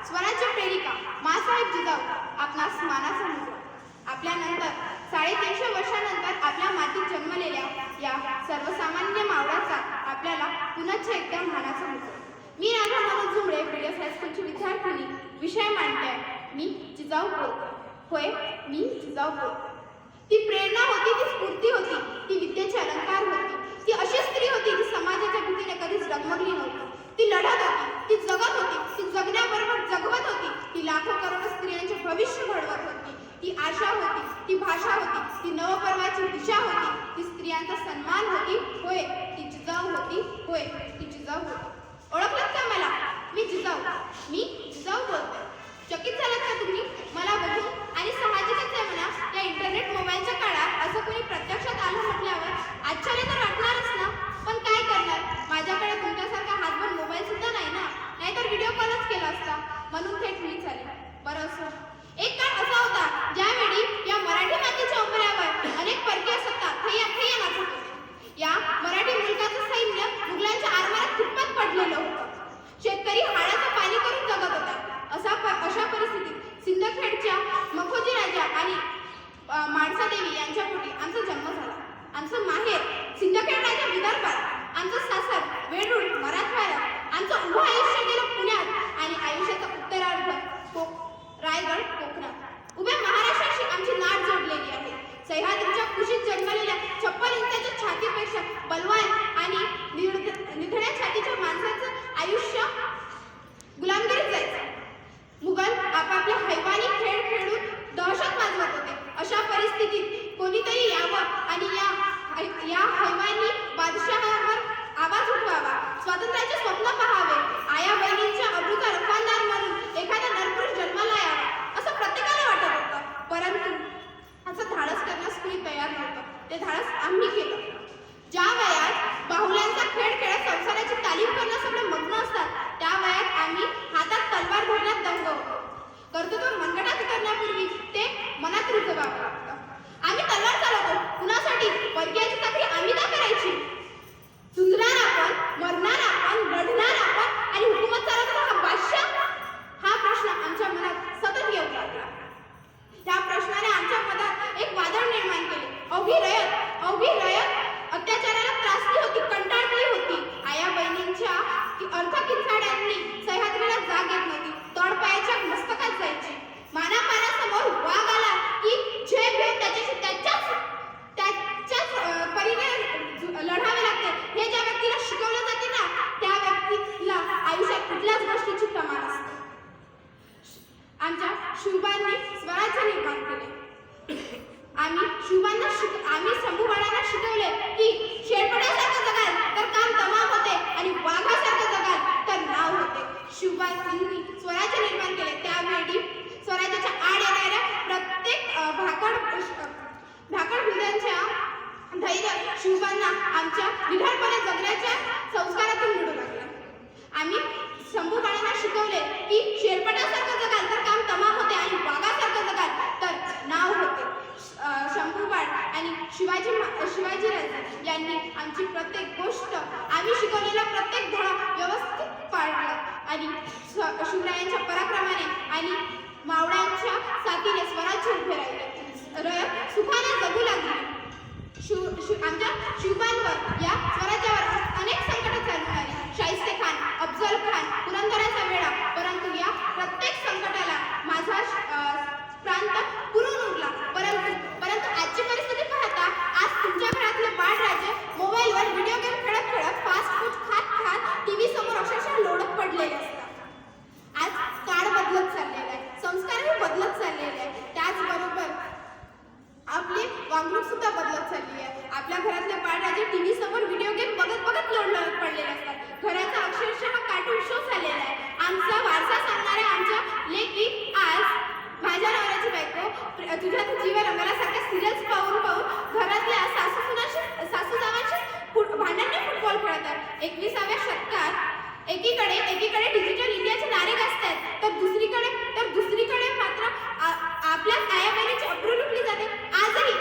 स्वराज्य प्रेरिका मासाहेब जिजाऊ आपणास मानाचा मुजरा. आपल्यानंतर 350 वर्षानंतर आपल्या मातीत जन्मलेल्या या सर्वसामान्य मावळ्याचा आपल्याला पुनश्च एकदा मानाचा मुजरा. मी राधा मनोज झुमरे पीडीएस हायस्कूलची विद्यार्थिनी. विषय मांडते मी जिजाऊ बोलते. होय, मी जिजाऊ बोलते. ती प्रेरणा होती, ती स्फूर्ती होती, ती विद्येचे अलंकार होती. ती अशी स्त्री होती जी समाजाच्या भीतीने कधीच डगमगली नव्हती. ती लढत होती, ती जगत होती, ती जगण्याबरोबर जगवत होती. ती लाखो करोडो स्त्रियांचे भविष्य घडवत होती. ती आशा होती, ती भाषा होती, ती नवपर्वाची दिशा होती, ती स्त्रियांचा सन्मान होती. होय, ती जिजाऊ होती. होय, ती जिजाऊ होती. ओळखलत का मला? मी जिजाऊ बोलते. चकित झालात का तुम्ही मला बघून? आणि साहजिकच आहे म्हणा, या इंटरनेट मोबाईलच्या काळात असं कोणी प्रत्यक्षात आलं म्हटल्यावर आश्चर्य तर वाटणारच ना. पण काय करणार, माझ्याकडे तुमच्यासारखा हातभर मोबाईल सुद्धा नाही ना, नाहीतर व्हिडिओ कॉलच केला असता. म्हणून थेट मीच आले. बरं असो. एक काळ असा होता ज्यावेळी या मराठी मातीच्या उंबऱ्यावर अनेक परकीय सत्ता थैया नाचत होते. या मराठी मुलकाचं सैन्य मुघलांच्या आरमारात खितपत पडलेलं होतं. शेतकरी हाडाचं पाणी करून जगत होता. अशा परिस्थितीत सिंदखेडच्या मखोजी राजा आणि माणसादेवी यांच्या पोटी आमचा जन्म झाला. आमचं माहेर सिंदखेड राजा विदर्भात, आमचं सासर वेरूळ मराठवाड्यात, आमचं उभं आयुष्य गेलं पुण्यात आणि आयुष्याचा उत्तरार्ध रायगड कोकणात. उभ्या महाराष्ट्राशी आमची नाट जोडलेली आहे. सह्याद्रीच्या कुशीत जन्मलेल्या 56 इंचाच्या छातीपेक्षा बलवान आणि निधड्या छातीच्या माणसाचं आयुष्य गुलामगिरीत जायचं. मुघल आपापल्या हैवानी खेळ खेळून दहशत माजवत होते. अशा परिस्थितीत कोणीतरी यावं आणि या हैवानी बादशहावर आवाज उठवावा, स्वातंत्र्याचे स्वप्न पहावे, आया बहिणींच्या अब्रूचा रखवालदार म्हणून एखादा नरपुरुष जन्माला यावा असं प्रत्येकाला वाटत होतं. परंतु असं धाडस करण्यास कुणी तयार नव्हतं. ते धाडस आम्ही केलं. ज्या वयात बाहुल्यांचा खेळ खेळत संसाराची तालीम करण्यासाठी मग्न असतात, त्या वयात आम्ही हातात तलवार धरण्यात दंग होतो. कर्तृत्व मनगटात करण्यापूर्वी ते मनात रुजवावं लागतं. आम्ही तलवार चालवतो कुणासाठी? परकीयाची चाकरी आम्ही का करायची? झुंजणार आपण, मरणार आपण, लढणार आपण आणि हुकूमत चालवताना हा बादशाह? हा प्रश्न आमच्या मनात सतत येऊ लागला. त्या प्रश्नाने आमच्या मनात एक वादळ निर्माण केले. अवघी रयत अत्याचाराला त्रासली होती, कंटाळली होती. आया बहिणींच्या अर्थकिंचाड्यांनी सह्याद्रीला जाग येत नव्हती. तळपायाच्या मस्तकात जायची. मानापानासमोर वाघ आला की झेप घेऊन त्याच्याच परीने लढावे लागते. हे ज्या व्यक्तीला शिकवलं जाते ना, त्या व्यक्तीला आयुष्यात कुठल्याच गोष्टीची प्रमाण असते. आमच्या शिवबांनी स्वराज्य निर्माण केले. आम्ही शंभूबाळांना शिकवले की शेळपड्यासारखं जगाल तर काम तमाम होते आणि वाघासारखं जगाल तर नाव होते. शिवबांनी स्वराज्य निर्माण केले. त्यावेळी स्वराज्याच्या आड येणाऱ्या प्रत्येक भाकड हृदयांच्या धैर्य शिवबांना आमच्या निढळपणे जगण्याच्या संस्कारातून मिळू लागले. आम्ही शंभूबाळांना शिकवले की शेळपटासारखं जगाल तर काम तमाम होते आणि वाघासारखं जगाल तर नाव होते. शंभूबाळ आणि शिवाजीराजे यांनी आमची प्रत्येक गोष्ट, आम्ही शिकवलेला प्रत्येक धडा व्यवस्थित पाळला आणि शिवरायांच्या पराक्रमाने आणि मावळ्यांच्या साथीने स्वराज्य उभे राहिले. रयत सुखाने जगू लागली. आमच्या शिवबांवर, या स्वराज्यावर अनेक संकट चालू आली. शाहिस्तेखान, अफजल खान, पुरंदराचा वेढा. परंतु या प्रत्येक संकटाला माझा प्रांत पुरून उरला. परंतु आजची परिस्थिती पाहता आज तुमच्या घरातले बाळराजे मोबाईलवर व्हिडिओ गेम खेळत फास्ट फूड खात टीव्ही समोर अक्षरशः लोळत पडलेले असतात. आज काळ बदलत चाललेला आहे, संस्कारही बदलत चाललेले आहे. त्याचबरोबर आपली वागणूक सुद्धा बदलत चालली आहे. आपल्या घरातले बाळराजे टीव्ही समोर व्हिडिओ गेम बघत लोळत पडलेले असतात. घराचा अक्षरशः कार्टून शो झालेला आहे. आमचा वारसा सांगणाऱ्या आमच्या लेकी आज माझ्या नवऱ्याची बायको तुझ्या जीवन रंगल्यासारख्या सिरियल्स पाहून घरातल्या सासू जावांशी भांडणाने फुटबॉल खेळतात. 21व्या शतकात एकीकडे डिजिटल इंडियाचे नारे गाजतात तर दुसरीकडे मात्र आपल्या आयाबहिणीची अब्रू लुटली जाते. आजही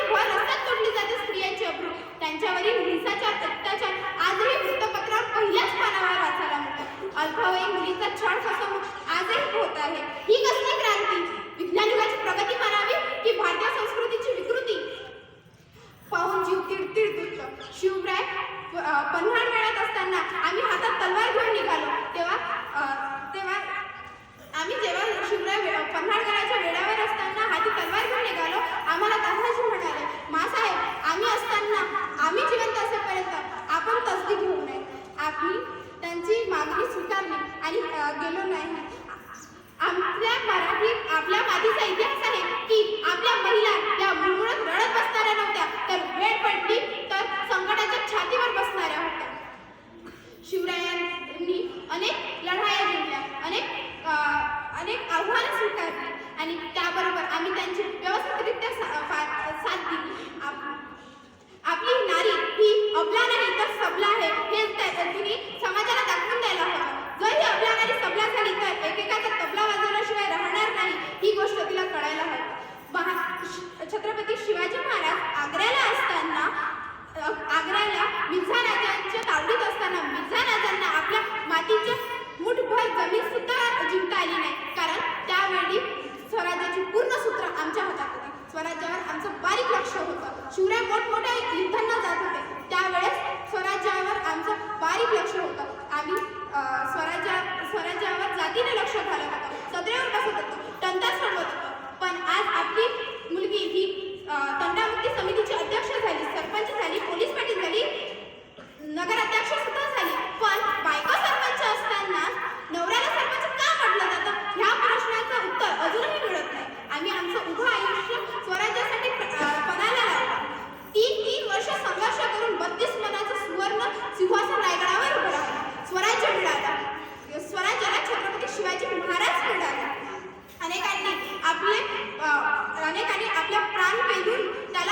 भर रस्त्यात तोडली जाते स्त्रियांची अब्रू. त्यांच्यावरील हिंसाचार, अत्याचार आजही वृत्तपत्रावर पहिल्याच पानावर वाचायला मिळतात. अल्पवयीन मुलीचा छळ फसवणूक आजही आम्ही त्यांची मागणी स्वीकारली आणि गेलो नाही. आपल्या मातीचा इतिहास आहे की आपल्या महिला या मुळमुळत रडत बसणाऱ्या नव्हत्या, तर वेळ पडली तर संकटाच्या छातीवर बसणाऱ्या होत्या. शिवरायांनी अनेक लढाया जिंकल्या, अनेक आव्हानं स्वीकारली आणि त्याबरोबर आम्ही त्यांची व्यवस्थितरित्या साथ दिली. आपली नारी ही अबला नाही तर सबला आहे हे तिने समाजाला दाखवून द्यायला हवं. जर ही अबला नारी सबला झाली तर एकेकाचा तबला वाजवल्याशिवाय राहणार नाही ही गोष्ट तिला कळायला हवी. छत्रपती शिवाजी महाराज आग्र्याला मिर्झा राजांच्या तावडीत असताना मिर्झा राजांना आपल्या मातीच्या मुठभर जमीन सुद्धा जिंकता आली नाही, कारण त्यावेळी स्वराज्याची पूर्ण सूत्र आमच्या हातात होती. स्वराज्यावर आमचं बारीक लक्ष होतं. शिवराय मोठमोठ्या युद्धांना जात होते, त्यावेळेस स्वराज्यावर आमचं बारीक लक्ष होतं. आम्ही स्वराज्यावर जातीने लक्ष घालत होतो, सदैव बसत होतो, तंटा सोडवत होतो. पण आज आपली मुलगी ही तंटामुक्ती समितीची अध्यक्ष झाली, सरपंच झाली, पोलीस पाटील झाली, नगराध्यक्ष सुद्धा झाली. पण बायका सरपंच असताना नवऱ्याला सरपंच का म्हटलं जातं, ह्या प्रश्नाचं उत्तर अजूनही मिळत नाही. आम्ही आमचं उभं आयुष्य स्वराज्यासाठी पणाला लावलं. 3 वर्ष संघर्ष करून 32 मनाचं सुवर्ण सिंहासन रायगडावर उभं राहिलं. स्वराज्य मिळालं. स्वराज्याला छत्रपती शिवाजी महाराज मिळाले. अनेकांनी आपला प्राण पेलून त्याला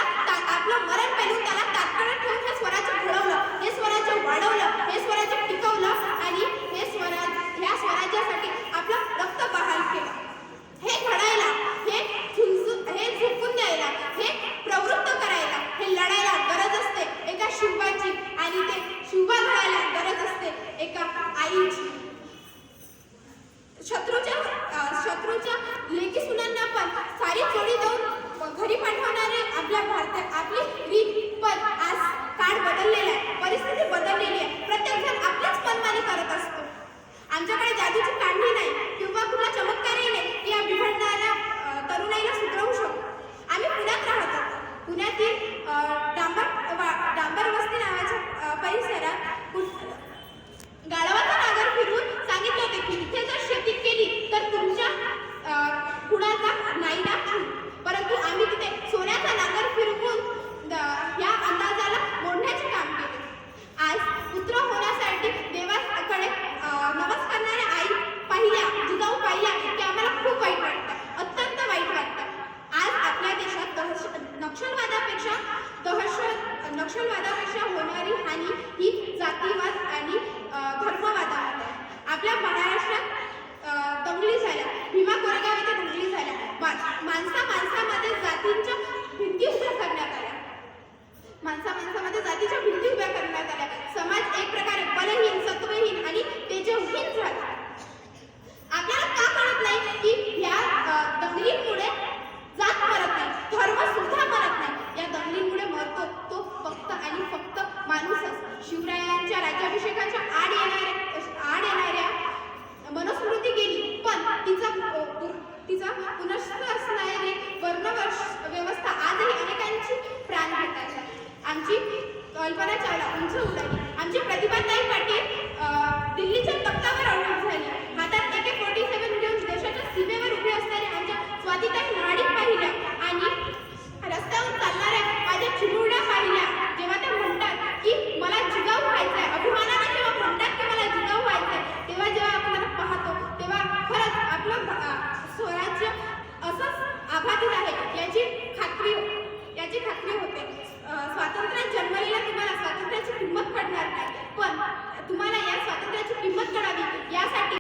आपलं मरण पेलून त्याला तात्काळ ठेवून हे स्वराज्य घडवलं, हे स्वराज्य वाढवलं, हे स्वराज्य टिकवलं आणि ह्या स्वराज्यासाठी आपलं रक्त बहाल केलं. हे घडायला, हे झुकून द्यायला, हे प्रवृत्त करायला, हे लढायला गरज असते एका शिवाची आणि ते शिवा घडायला गरज असते एका आईची. शत्रूच्या लेकी सुनांना पण सारी जोडी देऊन घरी पाठवणारे आपली रीत. पण आज काळ बदललेला आहे, परिस्थिती बदललेली आहे. प्रत्येक जण आपलीच मनमानी करत असतो. आमच्याकडे जादूची काढणी नाही किंवा कुठला चमत्कारही नाही की या बिघडणाऱ्या तरुणाईला सुधरवू शकतो. आम्ही पुण्यात राहत होतो. पुण्यातील डांबर वस्ती नावाच्या परिसरात गाढवाचा नागर फिरून सांगितलं होते की इथे जर शेती केली तर तुमच्या कुणाचा नाही ना. परंतु आम्ही तिथे सोन्याचा नागर फिरवून या अंदाजाला मोडण्याचे काम केले. आज पुत्र होण्यासाठी देवाकडे नवस करणाऱ्या आई पाहिल्या, जिजाऊ पाहिल्या की आम्हाला खूप वाईट वाटतं, अत्यंत वाईट वाटतं. आज आपल्या देशात नक्षलवादापेक्षा होणारी हानी ही जातीवाद आणि धर्मवादामध्ये आहे. आपल्या महाराष्ट्रात दंगली झाल्या, भीमा कोरेगाव येथे दंगली झाल्या, माणसामध्ये जातींच्या भिंती उभ्या करण्यात आल्या. जातीच्या भिंती उभ्या करण्यात आल्या. समाज एक प्रकारे बलहीन, सत्वहीन आणि तेजहीन झाला. आपल्याला का कळत नाही की ह्या दंगलींमुळे जात मरत नाही, धर्म सुद्धा मरत नाही. या दंगलींमुळे मरतो तो फक्त आणि फक्त माणूसच. शिवरायांच्या राज्याभिषेकाच्या आड येणाऱ्या मनुस्मृती गेली, पण तिचा पुनस्थ असणारी वर्णव्यवस्था आजही अनेकांची प्राण घेतात. आमची कल्पना चावला उंच उडाली, आमची प्रतिभाताई पाटील दिल्लीच्या तख्तावर अडवून झाली. हातात AK-47 घेऊन देशाच्या सीमेवर उभे असणारे आमच्या स्वातीताई महाडिक पाहिल्या आणि रस्त्यावर चालणाऱ्या माझ्या चिमुरड्या पाहिल्या. जेव्हा त्या म्हणतात की मला जिजाऊ व्हायचंय, अभिमानाने जेव्हा म्हणतात की मला जिजाऊ व्हायचंय, तेव्हा जेव्हा आपल्याला पाहतो तेव्हा खरंच आपलं स्वराज्य असंच आबाधित आहे याची खात्री होते. स्वातंत्र्यात जन्मलेल्या तुम्हाला स्वातंत्र्याची किंमत कळणार नाही, पण तुम्हाला या स्वातंत्र्याची किंमत कळावी यासाठी